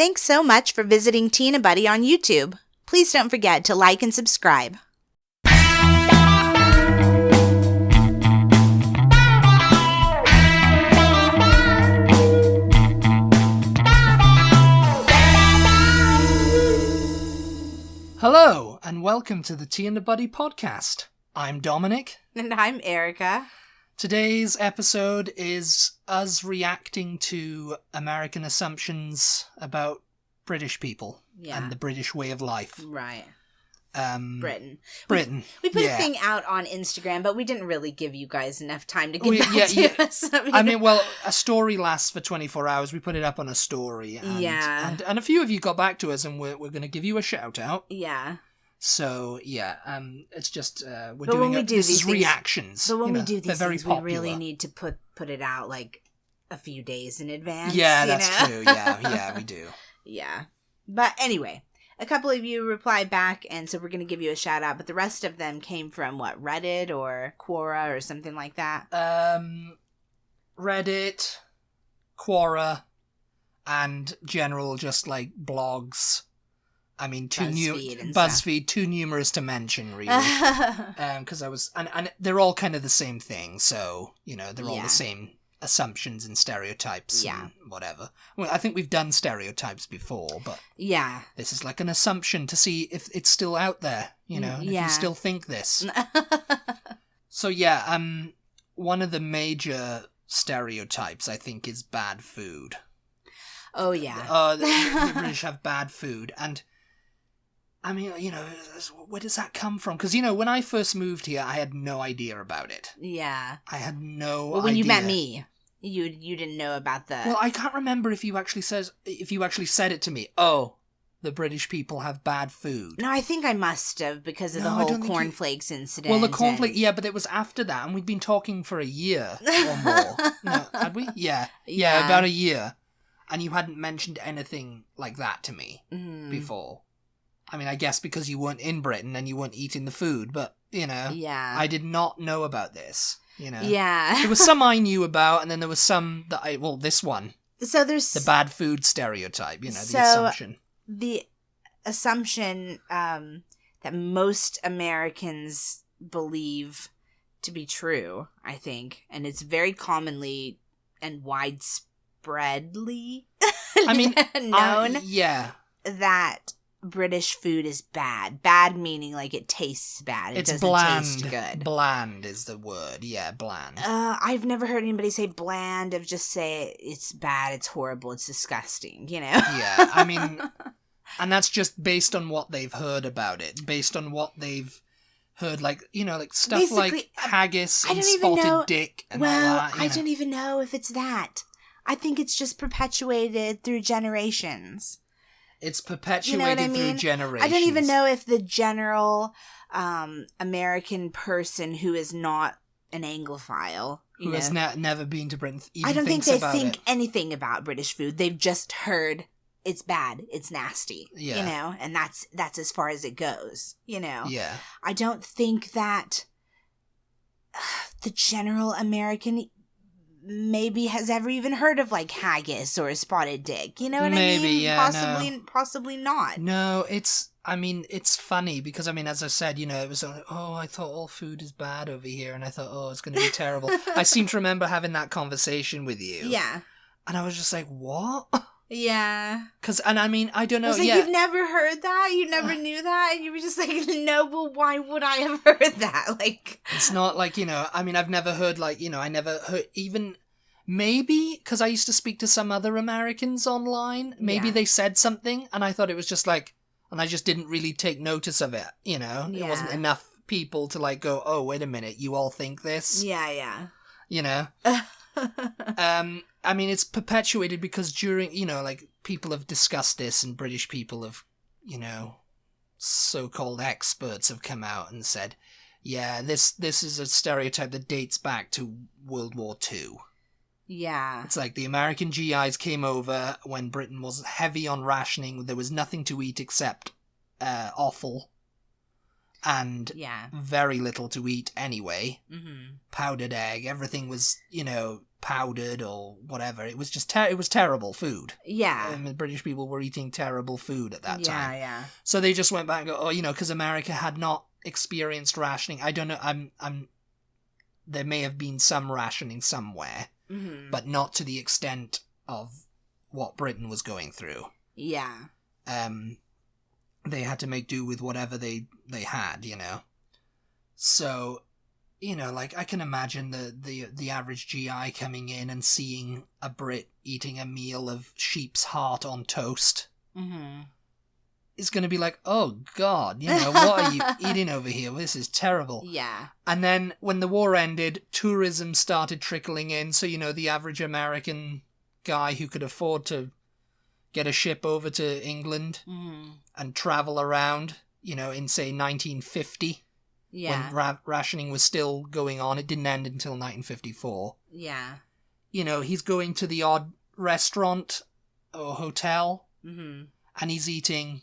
Thanks so much for visiting Tea and Butty on YouTube. Please don't forget to like and subscribe. Hello, and welcome to the Tea and the Butty podcast. I'm Dominic. And I'm Erica. Today's episode is us reacting to American assumptions about British people and the British way of life. Right. Britain. We put a thing out on Instagram, but we didn't really give you guys enough time to get back to us. I mean, a story lasts for 24 hours. We put it up on a story. And a few of you got back to us, and we're going to give you a shout out. Yeah. So, it's just, this is reactions. But when we do these things, we really need to put it out, like, a few days in advance. Yeah, that's true. Yeah, we do. Yeah. But anyway, a couple of you replied back, and so we're going to give you a shout out, but the rest of them came from, what, Reddit or Quora or something like that? Reddit, Quora, and general just, like, blogs. I mean, BuzzFeed, too numerous to mention, really. Because and they're all kind of the same thing, so, they're all the same assumptions and stereotypes and whatever. Well, I think we've done stereotypes before, but this is like an assumption to see if it's still out there, if you still think this. So, one of the major stereotypes, I think, is bad food. Oh, yeah. The British have bad food, and I mean, where does that come from? Because, when I first moved here, I had no idea about it. Yeah. I had no idea. Well, when you met me, you didn't know about the... Well, I can't remember if you actually said it to me. Oh, the British people have bad food. No, I think I must have, because of the whole cornflakes incident. Well, the cornflake, but it was after that, and we'd been talking for a year or more. No, had we? Yeah, about a year. And you hadn't mentioned anything like that to me before. I mean, I guess because you weren't in Britain and you weren't eating the food, but, I did not know about this, Yeah. There was some I knew about, and then there was some that this one. So there's... The bad food stereotype, the assumption. The assumption that most Americans believe to be true, I think, and it's very commonly and widespreadly known that British food is bad. Bad meaning like it tastes bad. It doesn't taste good. Bland is the word. Yeah, bland. I've never heard anybody say bland. Of just say it's bad, it's horrible, it's disgusting, Yeah, I mean, and that's just based on what they've heard about it. Based on what they've heard, like, like stuff basically, like haggis and spotted dick and all that. I don't even know if it's that. I think it's just perpetuated through generations. It's perpetuated through generations. I don't even know if the general American person who is not an Anglophile, who has never been to Britain, I don't think they think anything about British food. They've just heard it's bad, it's nasty, and that's as far as it goes, Yeah. I don't think that the general American maybe has ever even heard of like haggis or a spotted dick. You know what I mean? Yeah, possibly not. No, it's funny because, as I said, it was like, oh, I thought all food is bad over here, and I thought, oh, it's going to be terrible. I seem to remember having that conversation with you. Yeah. And I was just like, what? Yeah. I don't know. I was like, you've never heard that? You never knew that? And you were just like, no, but why would I have heard that? Like, it's not like, I've never heard, like, I never heard even... Maybe, because I used to speak to some other Americans online, maybe they said something, and I thought it was just like... And I just didn't really take notice of it, It wasn't enough people to, like, go, oh, wait a minute, you all think this? Yeah. It's perpetuated because during, like, people have discussed this, and British people have, so-called experts have come out and said, yeah, this is a stereotype that dates back to World War II. Yeah. It's like the American GIs came over when Britain was heavy on rationing. There was nothing to eat except offal. and very little to eat anyway. Mm-hmm. Powdered egg, everything was, powdered or whatever. It was just it was terrible food. Yeah. The British people were eating terrible food at that time. Yeah. So they just went back and go, because America had not experienced rationing. I don't know. There may have been some rationing somewhere, but not to the extent of what Britain was going through. Yeah. They had to make do with whatever they had, So, I can imagine the average GI coming in and seeing a Brit eating a meal of sheep's heart on toast. Mm-hmm. It's going to be like, oh, God, what are you eating over here? This is terrible. Yeah. And then when the war ended, tourism started trickling in. So, the average American guy who could afford to get a ship over to England and travel around, in, say, 1950. Yeah. When rationing was still going on. It didn't end until 1954. Yeah. He's going to the odd restaurant or hotel and he's eating,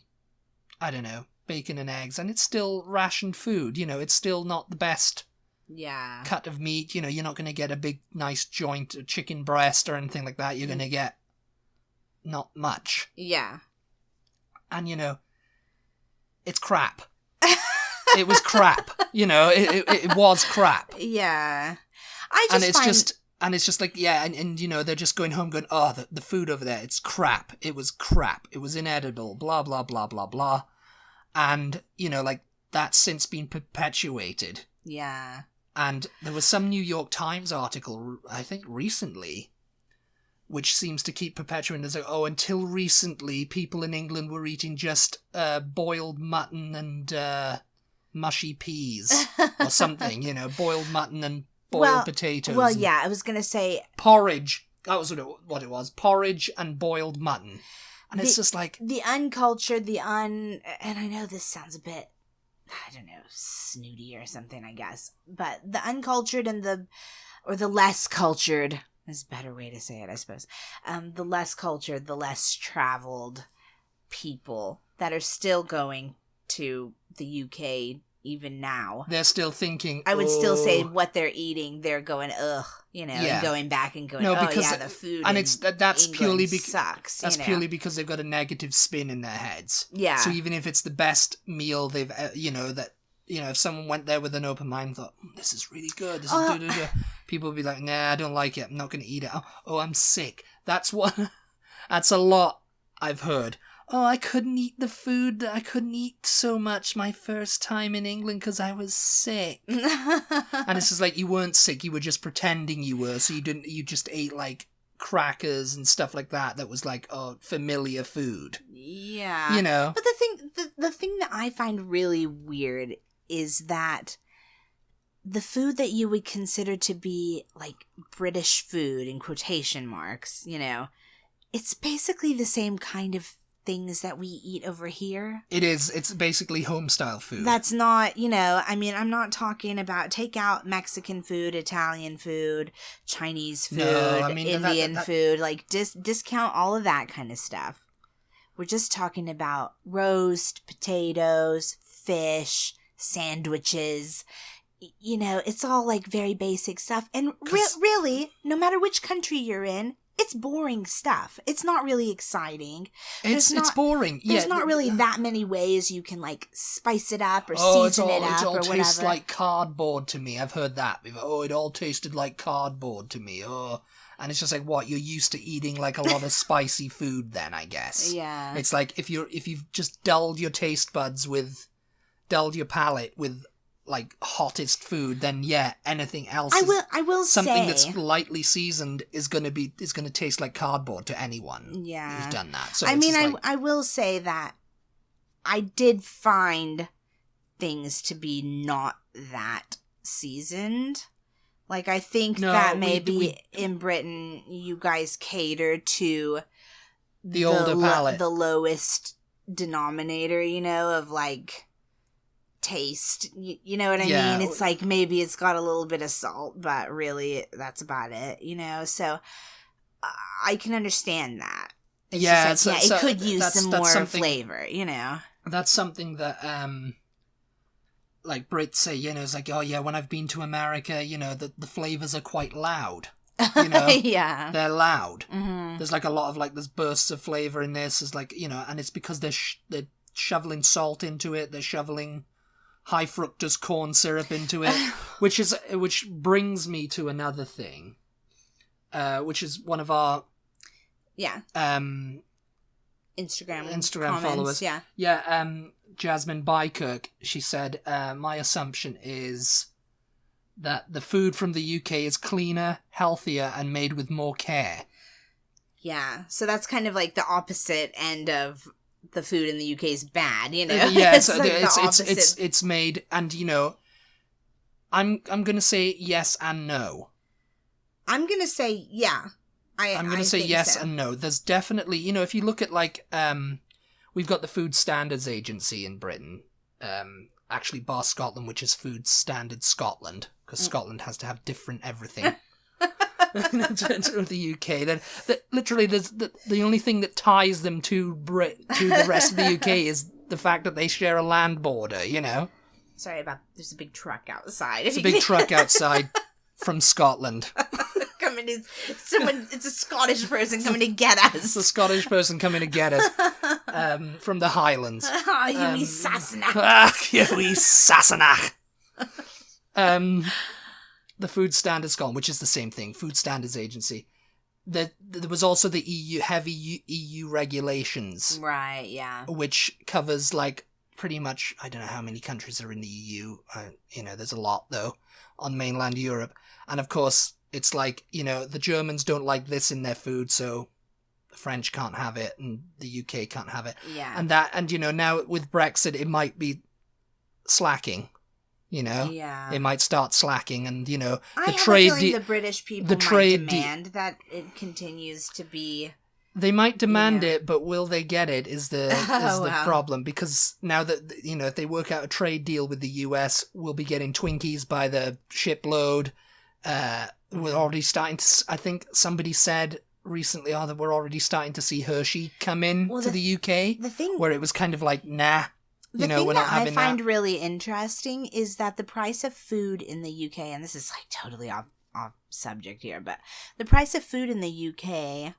I don't know, bacon and eggs, and it's still rationed food. It's still not the best cut of meat. You're not going to get a big, nice joint of chicken breast or anything like that. You're going to get not much. Yeah. And, it's crap. It was crap. It was crap. Yeah. And it's just like, and they're just going home going, oh, the food over there, it's crap. It was crap. It was inedible, blah, blah, blah, blah, blah. And, that's since been perpetuated. Yeah. And there was some New York Times article, I think recently, which seems to keep perpetuating. It's like, until recently, people in England were eating just boiled mutton and mushy peas or something, boiled mutton and boiled potatoes. Well, yeah, I was going to say... Porridge. That was what it was. Porridge and boiled mutton. And it's just like... The uncultured, and I know this sounds a bit, I don't know, snooty or something, I guess. But the uncultured and the less cultured is a better way to say it, I suppose. The less cultured, the less traveled people that are still going to the UK even now. They're still thinking... I would still say what they're eating, they're going, ugh, and going back and going, the food and that's purely sucks. That's purely because they've got a negative spin in their heads. Yeah. So even if it's the best meal they've, if someone went there with an open mind and thought, this is really good, this is people would be like, nah, I don't like it, I'm not going to eat it. Oh, I'm sick. That's a lot I've heard. Oh, I couldn't eat the food. I couldn't eat so much my first time in England because I was sick. And it's just like, you weren't sick. You were just pretending you were. So you just ate like crackers and stuff like that. That was like, familiar food. Yeah. But the thing that I find really weird is that the food that you would consider to be like British food in quotation marks, it's basically the same kind of things that we eat over here. It is. It's basically home-style food. That's not, I'm not talking about take out Mexican food, Italian food, Chinese food, Indian food, like discount all of that kind of stuff. We're just talking about roast, potatoes, fish, sandwiches. It's all like very basic stuff. And really, no matter which country you're in, it's boring stuff. It's not really exciting. It's boring. There's not really that many ways you can like spice it up or season it up or whatever. It all tastes like cardboard to me. I've heard that before. It all tasted like cardboard to me. And it's just like, what, you're used to eating like a lot of spicy food then, I guess. Yeah. It's like if you've just dulled your palate with like hottest food, then anything else. I will something say that's lightly seasoned is gonna taste like cardboard to anyone. Yeah, who's done that. So I will say that I did find things to be not that seasoned. Like I think that maybe in Britain you guys cater to the older palate, the lowest denominator, of like taste, you know what I mean? It's like maybe it's got a little bit of salt, but really that's about it, so I can understand that. It's it could use some more flavor, That's something that like Brits say, you know, it's like, oh yeah, when I've been to America, you know, the flavors are quite loud. You know, yeah, they're loud. Mm-hmm. There's like a lot of like there's bursts of flavor in this. Is like, you know, and it's because they're shoveling salt into it. They're shoveling high fructose corn syrup into it, which brings me to another thing, which is one of our Instagram followers. Jasmine Bykirk. She said, my assumption is that the food from the UK is cleaner, healthier, and made with more care. Yeah, so that's kind of like the opposite end of the food in the UK is bad, you know? Yeah, it's made, and you know, I'm gonna say yes and no. I'm gonna say yeah. I'm gonna say yes and no. There's definitely, you know, if you look at like we've got the Food Standards Agency in Britain, actually bar Scotland, which is Food Standards Scotland, because Scotland has to have different everything. To the UK, then literally the only thing that ties them to the rest of the UK is the fact that they share a land border. You know. Sorry about. There's a big truck outside. It's a big truck outside from Scotland. Coming in, someone. It's a Scottish person coming to get us. It's a Scottish person coming to get us from the Highlands. Oh, you wee Sassenach. You wee Sassenach. The Food Standards Scotland, which is the same thing, Food Standards Agency. There was also the heavy EU regulations. Right, yeah. Which covers, like, pretty much, I don't know how many countries are in the EU. You know, there's a lot, though, on mainland Europe. And, of course, it's like, you know, the Germans don't like this in their food, so the French can't have it, and the UK can't have it. Yeah. And, you know, now with Brexit, it might be slacking. You know, it might start slacking, and you know, the British people might demand that it continues to be. They might demand it, but will they get it? Is the problem? Because now that, you know, if they work out a trade deal with the US, we'll be getting Twinkies by the shipload. We're already starting to. I think somebody said recently, that we're already starting to see Hershey come in to the UK. The thing where it was kind of like, nah. The thing that I find really interesting is that the price of food in the UK, and this is like totally off subject here, but the price of food in the UK,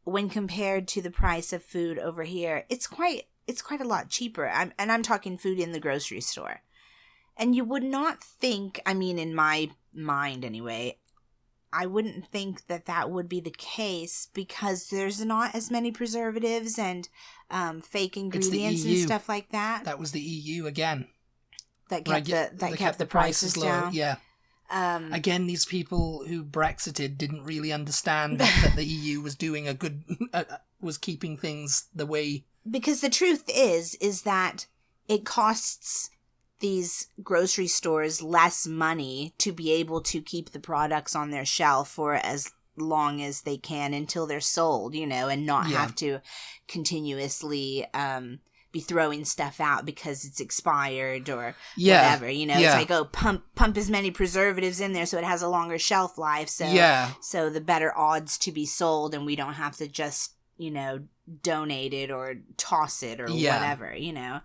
when compared to the price of food over here, it's quite a lot cheaper. I'm talking food in the grocery store. And you would not think, I mean, in my mind anyway, I wouldn't think that would be the case because there's not as many preservatives and fake ingredients and stuff like that. That was the EU again. That kept the prices low. Down. Yeah. Again, these people who Brexited didn't really understand that the EU was doing a good, was keeping things the way. Because the truth is that it costs these grocery stores less money to be able to keep the products on their shelf for as long as they can until they're sold, you know, and not have to continuously be throwing stuff out because it's expired or whatever, you know. It's like, oh, pump as many preservatives in there so it has a longer shelf life, so the better odds to be sold, and we don't have to just, you know, donate it or toss it or whatever, you know.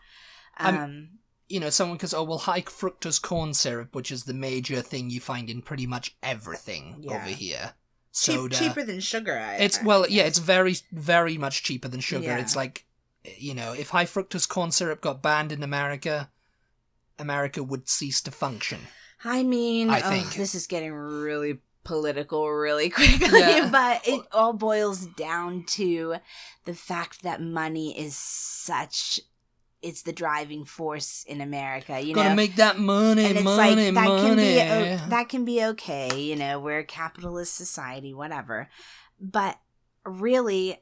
You know, someone could say, high fructose corn syrup, which is the major thing you find in pretty much everything over here. Soda. Cheaper than sugar. It's very, very much cheaper than sugar. Yeah. It's like, you know, if high fructose corn syrup got banned in America, America would cease to function. I mean, I think this is getting really political really quickly, but it all boils down to the fact that money is it's the driving force in America, you know. Gotta make that money, and it's money. That can be okay, you know. We're a capitalist society, whatever. But really,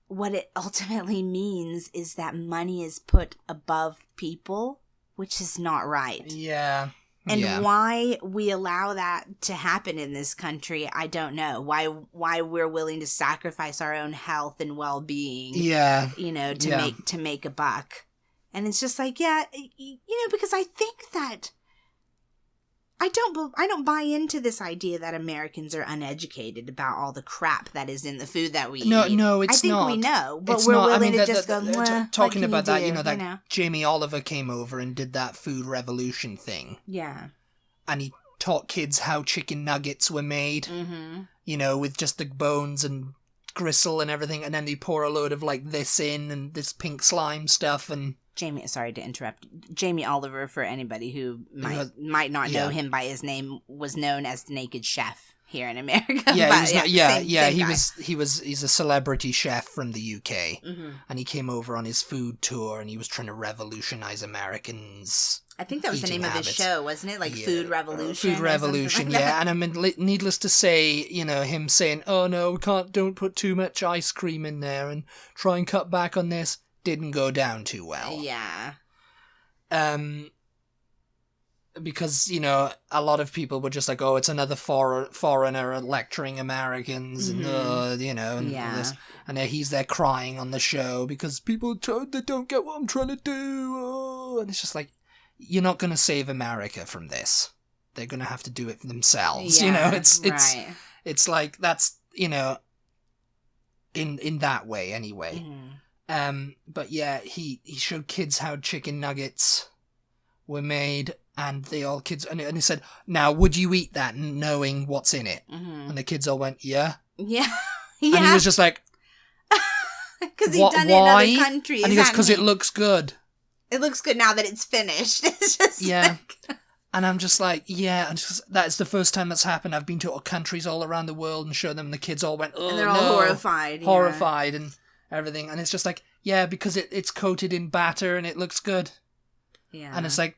what it ultimately means is that money is put above people, which is not right. Yeah. And why we allow that to happen in this country, I don't know. Why we're willing to sacrifice our own health and well-being, you know, to make a buck. And it's just like, you know, because I think that I don't buy into this idea that Americans are uneducated about all the crap that is in the food that we eat. No, it's not. I think we know, but it's we're not. willing to just go, talking about that, you know, Jamie Oliver came over and did that food revolution thing. Yeah. And he taught kids how chicken nuggets were made, you know, with just the bones and gristle and everything, and then they pour a load of, like, this in and this pink slime stuff, and... Sorry to interrupt. Jamie Oliver, for anybody who might not know him by his name, was known as the Naked Chef here in America. Yeah, he's a celebrity chef from the UK, and he came over on his food tour, and he was trying to revolutionize Americans. I think that was the name of his show, wasn't it? Like Food Revolution. Food Revolution, like and I mean, needless to say, you know, him saying, "Oh no, don't put too much ice cream in there, and try and cut back on this." Didn't go down too well. Yeah. Because, you know, a lot of people were just like, oh, it's another foreigner lecturing Americans, and, you know, and all this. And he's there crying on the show because people they don't get what I'm trying to do. Oh. And it's just like, you're not going to save America from this. They're going to have to do it for themselves. Yeah, you know, it's right. It's like, that's, you know, in that way anyway. But yeah, he showed kids how chicken nuggets were made, and they all kids, and he said, "Now, would you eat that knowing what's in it?" And the kids all went, "Yeah." Yeah. And he was just like, because he'd done it in other countries. And he goes, "Because it looks good. It looks good now that it's finished." It's just like... And I'm just like, yeah, and that's the first time that's happened. I've been to countries all around the world and showed them, and the kids all went, "Oh, and they're all horrified, and everything." And it's just like, yeah, because it's coated in batter and it looks good. Yeah. And it's like,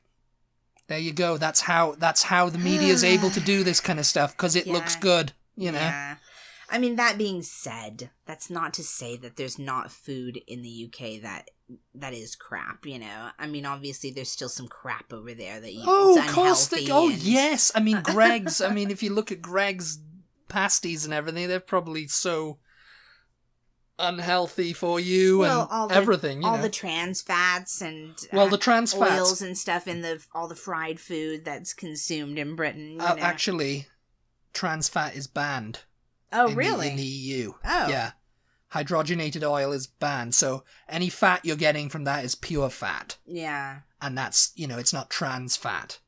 there you go. That's how the media is able to do this kind of stuff, because it looks good, you know? Yeah. I mean, that being said, that's not to say that there's not food in the UK that is crap, you know? I mean, obviously, there's still some crap over there that you of course. Yes. I mean, Greg's, I mean, if you look at Greg's pasties and everything, they're probably so unhealthy for you, and everything, all the trans fats and the trans oils and stuff in all the fried food that's consumed in Britain. You know? Actually, trans fat is banned. Oh, really? In the EU. Oh. Yeah. Hydrogenated oil is banned, so any fat you're getting from that is pure fat. Yeah. And that's, you know, it's not trans fat.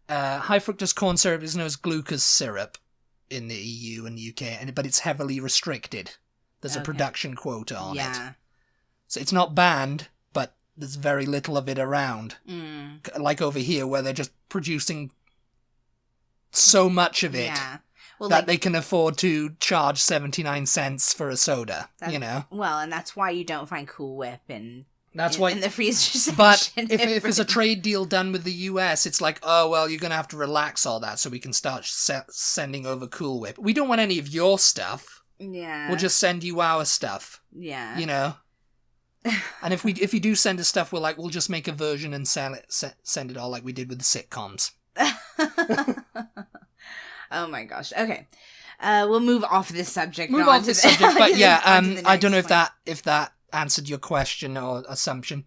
High fructose corn syrup is known as glucose syrup in the EU and the UK, but it's heavily restricted. There's a production quota on it. So it's not banned, but there's very little of it around. Like over here, where they're just producing so much of it that they can afford to charge 79 cents for a soda, you know? Well, and that's why you don't find Cool Whip in the freezer section. But if it's a trade deal done with the US, it's like, oh, well, you're going to have to relax all that so we can start sending over Cool Whip. We don't want any of your stuff. Yeah. We'll just send you our stuff. Yeah. You know? And if you do send us stuff, we'll just make a version and sell it, send it all like we did with the sitcoms. Oh my gosh. Okay. We'll move off this subject. But yeah, I don't know if that answered your question or assumption.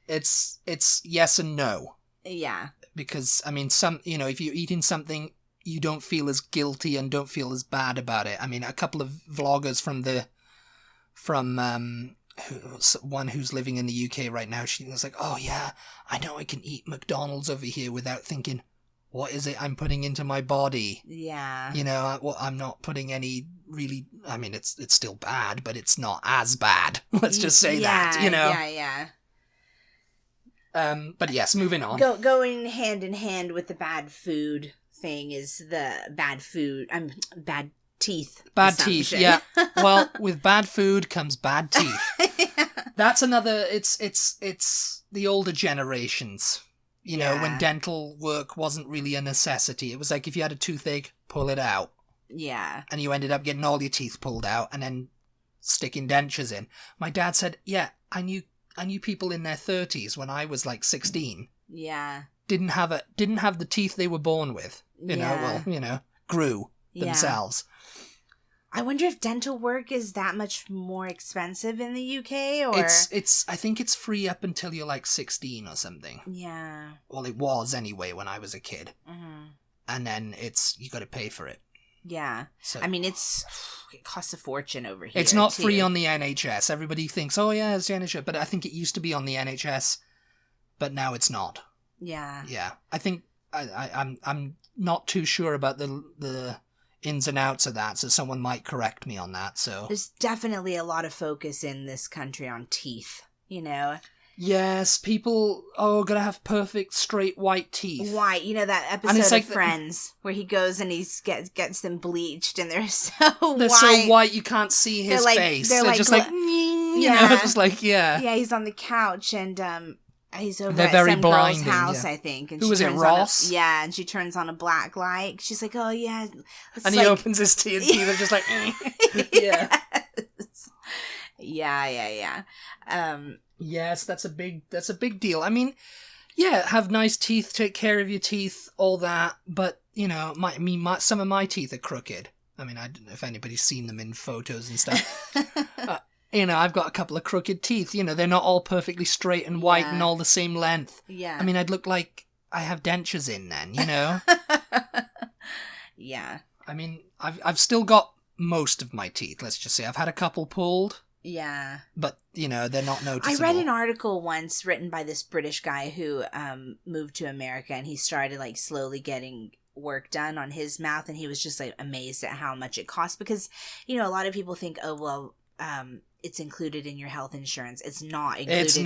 It's yes and no. Yeah. Because I mean, if you're eating something, you don't feel as guilty and don't feel as bad about it. I mean, a couple of vloggers one who's living in the UK right now, she was like, oh yeah, I know I can eat McDonald's over here without thinking, what is it I'm putting into my body? Yeah. You know, I'm not putting any really, I mean, it's still bad, but it's not as bad. Let's just say that, you know? Yeah. But yes, moving on. Going hand in hand with the bad food thing is the bad teeth. Bad assumption. Teeth, yeah. Well, with bad food comes bad teeth. Yeah. That's another. It's the older generations. You know, when dental work wasn't really a necessity. It was like if you had a toothache, pull it out. Yeah. And you ended up getting all your teeth pulled out and then sticking dentures in. My dad said, "Yeah, I knew people in their 30s when I was like 16. Yeah. Didn't have the teeth they were born with. Grew themselves." I wonder if dental work is that much more expensive in the UK, or I think it's free up until you're like 16 or something. Yeah. Well, it was anyway when I was a kid. and then you got to pay for it. Yeah. So, I mean, it costs a fortune over here. It's not free on the NHS. Everybody thinks, oh yeah, it's the NHS, but I think it used to be on the NHS, but now it's not. Yeah. Yeah. I think I'm not too sure about the ins and outs of that, so someone might correct me on that. So there's definitely a lot of focus in this country on teeth, you know. Yes, people gotta have perfect straight white teeth. White, you know that episode of Friends where he goes and he gets them bleached and they're so white. They're so white you can't see his face. They're just like you know, just like yeah. Yeah, he's on the couch and he's over they're at very some blinding, girl's house, yeah. I think. And who was it, Ross? And she turns on a black light. She's like, oh yeah. And he opens his teeth and teeth are just like yeah. Yeah. Yes, that's a big deal. I mean, yeah, have nice teeth, take care of your teeth, all that. But you know, some of my teeth are crooked. I mean, I don't know if anybody's seen them in photos and stuff. You know, I've got a couple of crooked teeth. You know, they're not all perfectly straight and white and all the same length. Yeah. I mean, I'd look like I have dentures in then. You know. Yeah. I mean, I've still got most of my teeth. Let's just say I've had a couple pulled. Yeah. But, you know, they're not noticeable. I read an article once written by this British guy who moved to America and he started like slowly getting work done on his mouth and he was just like amazed at how much it costs because, you know, a lot of people think, oh, well, it's included in your health insurance. It's not included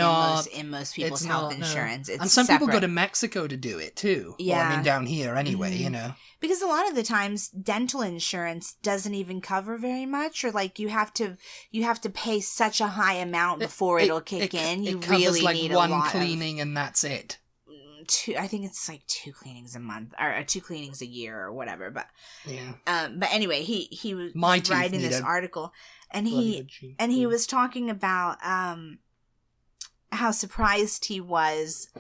in most people's health insurance. No. It's and some separate. people go to Mexico to do it too. Yeah. Well, I mean, down here anyway, you know. Because a lot of the times dental insurance doesn't even cover very much or like you have to pay such a high amount before it'll kick in. You really like need one cleaning and that's it. I think it's like 2 cleanings a month or 2 cleanings a year or whatever, but yeah. But anyway, he was writing this article and he was talking about how surprised he was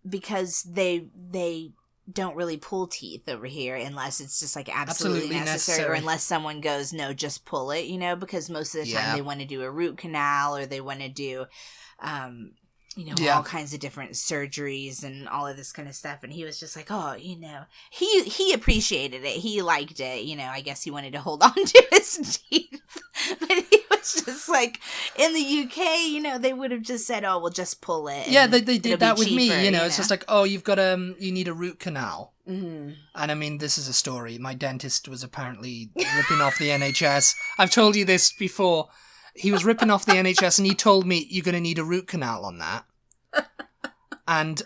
because they don't really pull teeth over here unless it's just like absolutely necessary or unless someone goes, no, just pull it, you know, because most of the time they want to do a root canal or they want to do you know, all kinds of different surgeries and all of this kind of stuff. And he was just like, oh, you know, he appreciated it. He liked it. You know, I guess he wanted to hold on to his teeth. But he was just like, in the UK, you know, they would have just said, oh, well, just pull it. Yeah, they did that with me, you know. It's just like, oh, you've got you need a root canal. Mm-hmm. And I mean, this is a story. My dentist was apparently ripping off the NHS. I've told you this before. He was ripping off the NHS and he told me you're going to need a root canal on that. And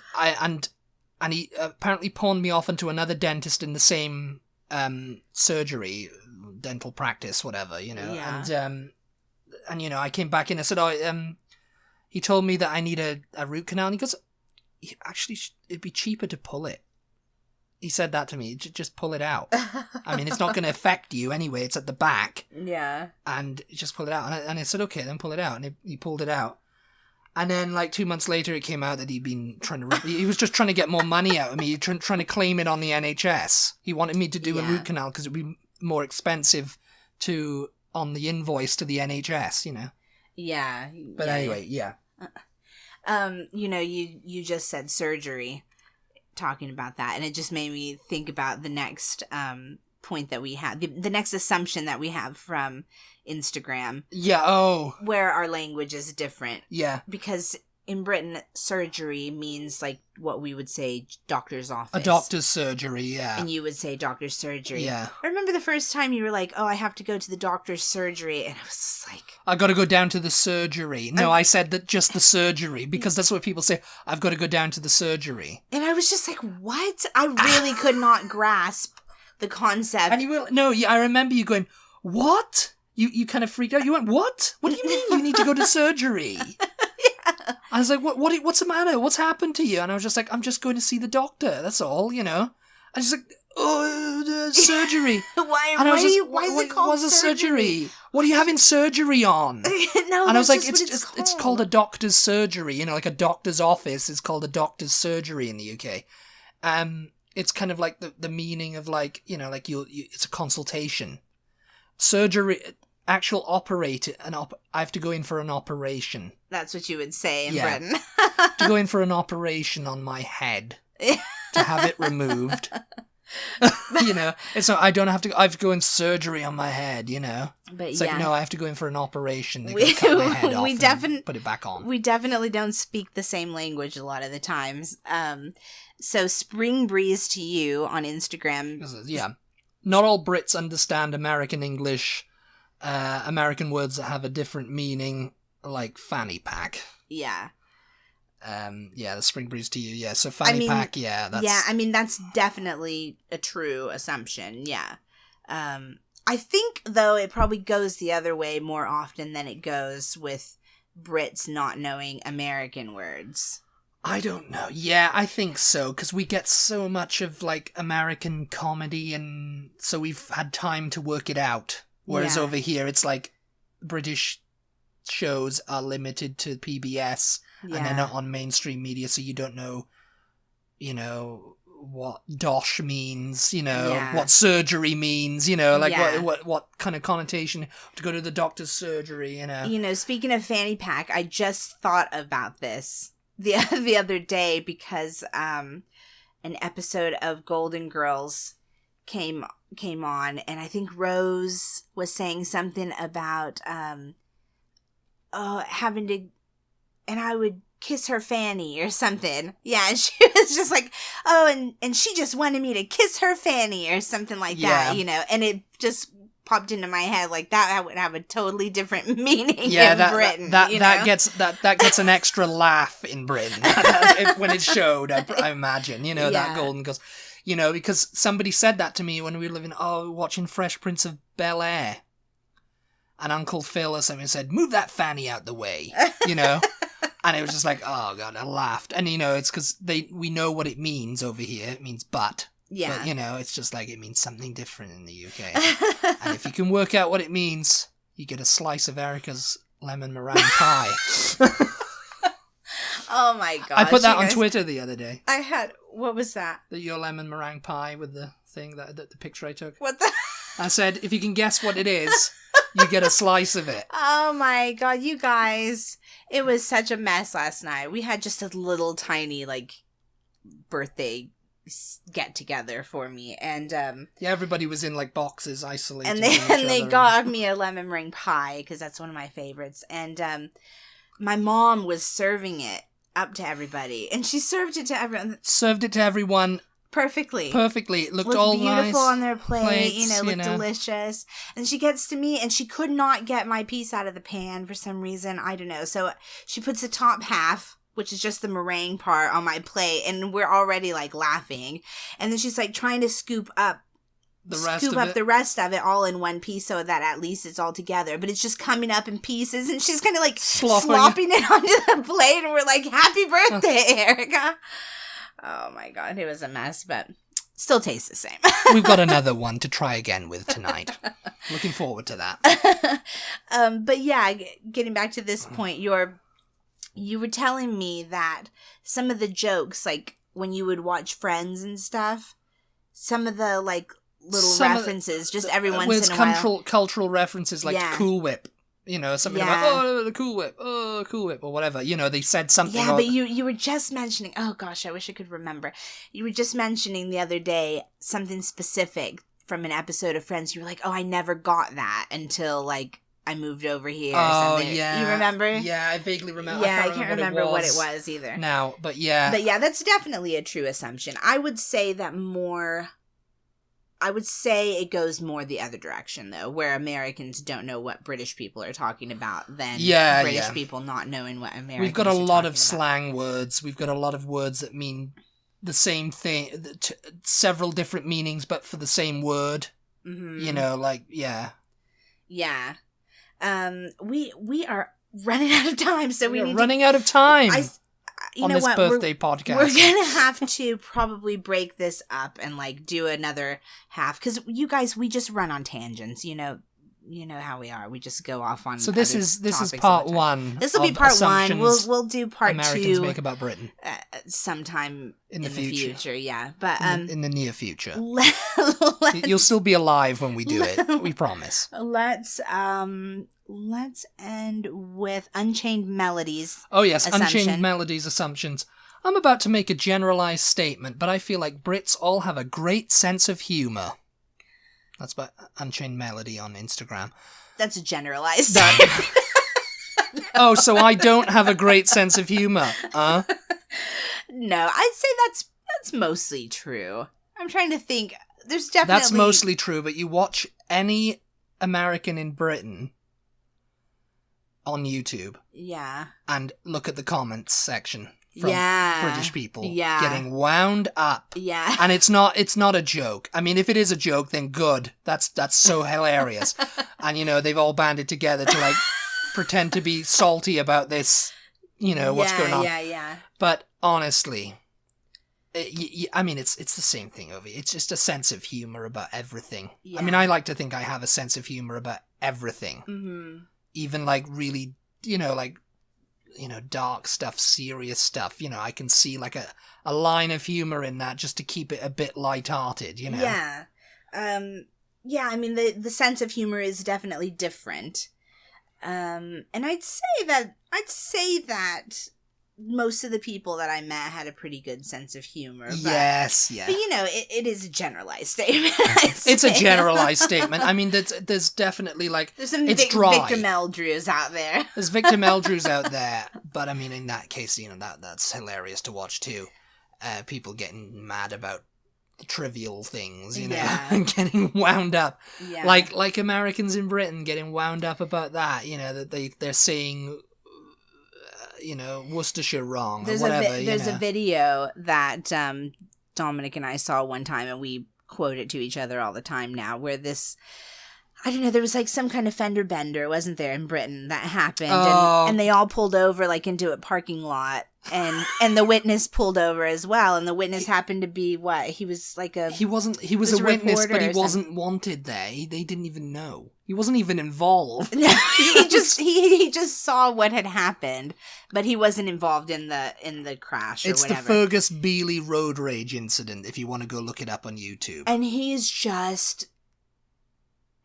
he apparently pawned me off into another dentist in the same surgery, dental practice, whatever, you know. Yeah. And you know, I came back in and said, he told me that I need a root canal. And he goes, actually, it'd be cheaper to pull it. He said that to me. Just pull it out. I mean, it's not going to affect you anyway. It's at the back. Yeah. And just pull it out. And I said, okay, then pull it out. And he pulled it out. And then, like, 2 months later, it came out that he'd been trying to... he was just trying to get more money out of me. Trying to claim it on the NHS. He wanted me to do a root canal because it would be more expensive on the invoice to the NHS, you know? Yeah. But anyway, yeah. You know, you just said surgery, talking about that, and it just made me think about the next point that we had, the next assumption that we have from Instagram. Yeah, where our language is different. Yeah. Because in Britain, surgery means like what we would say doctor's office. A doctor's surgery, yeah. And you would say doctor's surgery. Yeah. I remember the first time you were like, oh, I have to go to the doctor's surgery. And I was just like... I got to go down to the surgery. No, I said that just the surgery, because that's what people say. I've got to go down to the surgery. And I was just like, what? I really could not grasp the concept. And I remember you going, what? You kind of freaked out. You went, what? What do you mean you need to go to surgery? Yeah. I was like, what's the matter? What's happened to you? And I was just like, I'm just going to see the doctor. That's all, you know. I was like, surgery. Why is it called surgery? What are you having surgery on? No, and I was like, it's called a doctor's surgery. You know, like a doctor's office is called a doctor's surgery in the UK. It's kind of like the meaning of like, you know, like it's a consultation. Surgery, actual operator, I have to go in for an operation. That's what you would say in Britain. To go in for an operation on my head. To have it removed. You know, it's not, I have to go in surgery on my head, you know. But it's like, no, I have to go in for an operation. They're going to cut my head off and put it back on. We definitely don't speak the same language a lot of the times. So Spring Breeze to you on Instagram. Yeah. Not all Brits understand American English. American words that have a different meaning, like fanny pack. Yeah. The Spring Breeze to you, yeah. So fanny pack, yeah. That's definitely a true assumption, yeah. I think, though, it probably goes the other way more often than it goes with Brits not knowing American words. I don't know. Yeah, I think so, because we get so much of, like, American comedy, and so we've had time to work it out. Whereas over here, it's like British shows are limited to PBS, and they're not on mainstream media, so you don't know, you know, what dosh means, you know, what surgery means, you know, like what kind of connotation to go to the doctor's surgery, you know. You know, speaking of fanny pack, I just thought about this the other day because an episode of Golden Girls came on, and I think Rose was saying something about having to, and I would kiss her fanny or something. Yeah, and she was just like, and she just wanted me to kiss her fanny or something like that, you know, and it just popped into my head like that would have a totally different meaning in Britain. That gets an extra laugh in Britain when it's showed, I imagine, you know, that Golden Girls. You know, because somebody said that to me when we were watching Fresh Prince of Bel-Air. And Uncle Phil or something said, move that fanny out the way, you know? And it was just like, oh, God, I laughed. And, you know, it's because we know what it means over here. It means butt. Yeah. But, you know, it's just like it means something different in the UK. And if you can work out what it means, you get a slice of Erica's lemon meringue pie. Oh, my gosh. I put that on Twitter the other day. What was that? Your lemon meringue pie with the thing, the picture I took. What the? I said, if you can guess what it is, you get a slice of it. Oh my God, you guys. It was such a mess last night. We had just a little tiny, like, birthday get together for me. And, everybody was in, like, boxes, isolated. And they got me a lemon meringue pie, because that's one of my favorites. And, my mom was serving it up to everybody. And she served it to everyone. Perfectly. It looked all beautiful nice. On their plate, plates, looked delicious. And she gets to me, and she could not get my piece out of the pan for some reason. I don't know. So she puts the top half, which is just the meringue part, on my plate, and we're already, like, laughing. And then she's, like, trying to scoop up the rest of it all in one piece so that at least it's all together. But it's just coming up in pieces, and she's kind of, like, slopping it onto the plate, and we're like, happy birthday, Erica. Oh my God, it was a mess, but still tastes the same. We've got another one to try again with tonight. Looking forward to that. But yeah, getting back to this point, you were telling me that some of the jokes, like when you would watch Friends and stuff, some of the like little references, just every once in a while. Cultural references like Cool Whip. You know, something about, the Cool Whip, or whatever. You know, they said something. Yeah, but you were just mentioning, oh gosh, I wish I could remember. You were just mentioning the other day something specific from an episode of Friends. You were like, oh, I never got that until, like, I moved over here or something. Yeah. You remember? Yeah, I vaguely remember. Yeah, I can't remember what it was either. Now, but yeah. But yeah, that's definitely a true assumption. I would say it goes more the other direction, though, where Americans don't know what British people are talking about than British people not knowing what Americans are talking about. We've got a lot of slang words. We've got a lot of words that mean the same thing, several different meanings, but for the same word. Mm-hmm. You know, like, yeah. Yeah. We are running out of time, so we're running out of time. On this birthday podcast. We're going to have to probably break this up and, like, do another half. Because, you guys, we just run on tangents. You know how we are. We just go off on So this is part one. This will be part one. We'll do part Americans two. Make about Britain. Sometime in the future. Yeah. But, in the near future. You'll still be alive when we do it. We promise. Let's end with Unchained Melodies. Oh yes, Unchained Melodies assumptions. I'm about to make a generalized statement, but I feel like Brits all have a great sense of humour. That's by Unchained Melody on Instagram. That's a generalized. Oh, so I don't have a great sense of humour, huh? No, I'd say that's mostly true. I'm trying to think. There's definitely... That's mostly true, but you watch any American in Britain on YouTube. Yeah. And look at the comments section from British people getting wound up. Yeah. And it's not a joke. I mean, if it is a joke, then good. That's so hilarious. And, they've all banded together to, like, pretend to be salty about this, what's going on. Yeah. But honestly, I mean, it's the same thing over here. It's just a sense of humor about everything. Yeah. I mean, I like to think I have a sense of humor about everything. Mm-hmm. Even, like, really, dark stuff, serious stuff. I can see, like, a line of humor in that just to keep it a bit lighthearted, Yeah. Yeah, I mean, the sense of humor is definitely different. And I'd say that most of the people that I met had a pretty good sense of humor. But, yes, yeah. But, it is a generalized statement. It's a generalized statement. I mean, there's definitely, like, there's some it's dry. Victor Meldrews out there. There's Victor Meldrews out there. But, I mean, in that case, that's hilarious to watch, too. People getting mad about trivial things, and getting wound up. Yeah. Like Americans in Britain getting wound up about that, that they're saying... Worcestershire wrong or whatever. There's a video that Dominic and I saw one time, and we quote it to each other all the time now, where there was like some kind of fender bender, wasn't there, in Britain that happened, and they all pulled over like into a parking lot, and the witness pulled over as well, and the witness happened to be what? He was like he was a witness, but he wasn't wanted there. They didn't even know. He wasn't even involved. No, he just saw what had happened, but he wasn't involved in the crash or whatever. It's the Fergus Beeley road rage incident, if you want to go look it up on YouTube. And he's just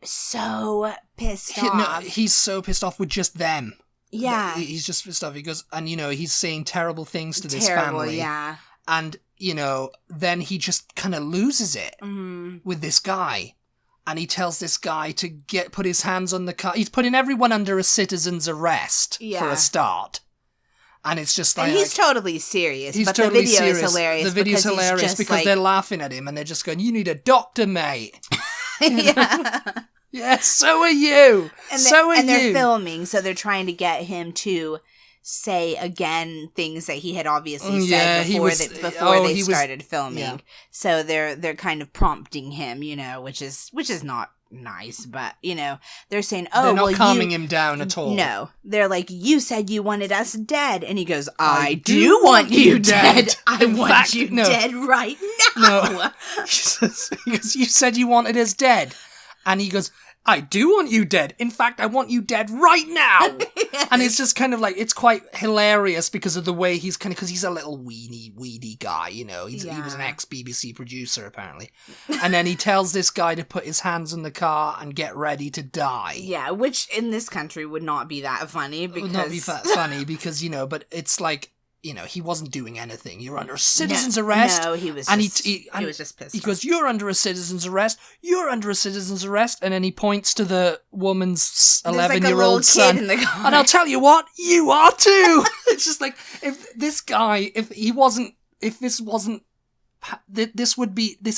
so pissed off. No, he's so pissed off with just them. Yeah. He's just pissed off. He goes, and he's saying terrible things to this family. Yeah. And, then he just kind of loses it with this guy. And he tells this guy to put his hands on the car. He's putting everyone under a citizen's arrest for a start. And it's just like... And he's totally serious, but the video is hilarious. The video's hilarious because they're laughing at him and they're just going, you need a doctor, mate. Yeah. Yeah, so are you. And they're filming, so they're trying to get him to say again things that he had obviously said before they started filming. Yeah. So they're kind of prompting him, which is not nice, but they're saying, "Oh, they're not calming him down at all." No, they're like, "You said you wanted us dead," and he goes, "I do want you dead. I want you dead right now." No. He goes, "You said you wanted us dead," and he goes, I do want you dead. In fact, I want you dead right now. Yes. And it's just kind of like, it's quite hilarious because of the way he's because he's a little weedy guy, He was an ex-BBC producer, apparently. And then he tells this guy to put his hands on the car and get ready to die. Yeah, which in this country would not be that funny because... It would not be funny because, but it's like, he wasn't doing anything. You're under citizen's arrest. No, he was he was just pissed off. He goes, you're under a citizen's arrest. You're under a citizen's arrest. And then he points to the woman's 11-year-old son. In the car. And I'll tell you what, you are too. It's just like, this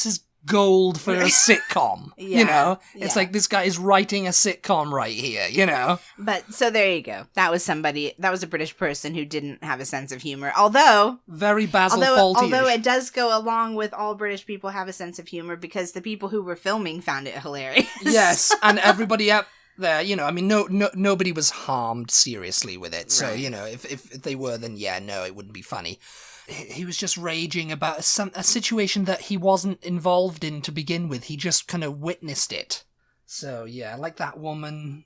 is gold for a sitcom, It's like this guy is writing a sitcom right here, But, so there you go. That was a British person who didn't have a sense of humor. Although... Very Basil Fawlty-ish. Although it does go along with all British people have a sense of humor because the people who were filming found it hilarious. Yes, and everybody up there, nobody was harmed seriously with it. Right. So, if they were, then it wouldn't be funny. He was just raging about a situation that he wasn't involved in to begin with. He just kind of witnessed it. So, yeah, like that woman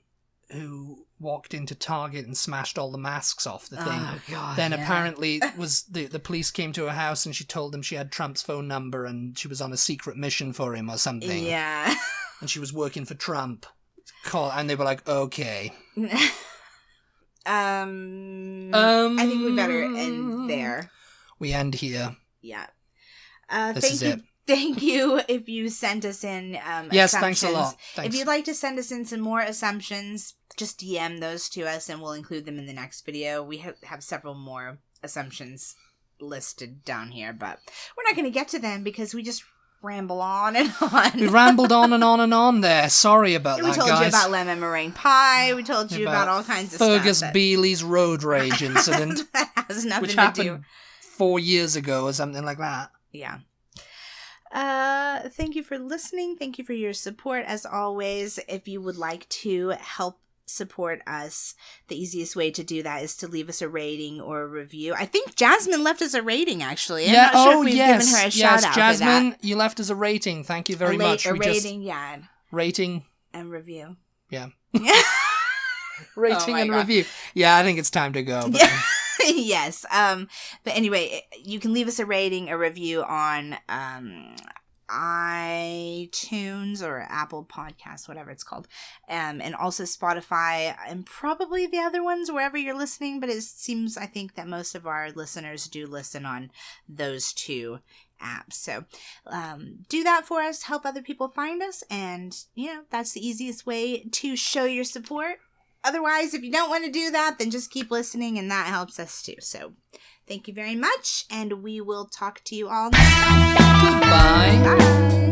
who walked into Target and smashed all the masks off the thing. Oh, God, then apparently was the police came to her house and she told them she had Trump's phone number and she was on a secret mission for him or something. Yeah. And she was working for Trump. And they were like, okay. I think we better end there. we end here. Yeah. This is it. Thank you if you sent us in yes, assumptions. Thanks a lot. Thanks. If you'd like to send us in some more assumptions, just DM those to us and we'll include them in the next video. We have several more assumptions listed down here, but we're not going to get to them because we just ramble on and on. We rambled on and on and on there. Sorry about that, guys. We told you about lemon meringue pie. We told you about all kinds of Fergus stuff. Beeley's road rage incident. That has nothing which to happened do. 4 years ago or something like that. Yeah. Thank you for listening. Thank you for your support. As always, if you would like to help support us, the easiest way to do that is to leave us a rating or a review. I think Jasmine left us a rating, actually. I'm not sure if we've given her a shout out. Jasmine, for that. you left us a rating. Thank you very much. Rating, yeah. Rating. And review. Yeah. Rating and review. Yeah, I think it's time to go. But... yes. But anyway, you can leave us a rating, a review on iTunes or Apple Podcasts, whatever it's called, and also Spotify and probably the other ones wherever you're listening. But it seems, I think, that most of our listeners do listen on those two apps. So do that for us, help other people find us, and that's the easiest way to show your support. Otherwise, if you don't want to do that, then just keep listening, and that helps us too. So thank you very much, and we will talk to you all next time. Goodbye. Bye.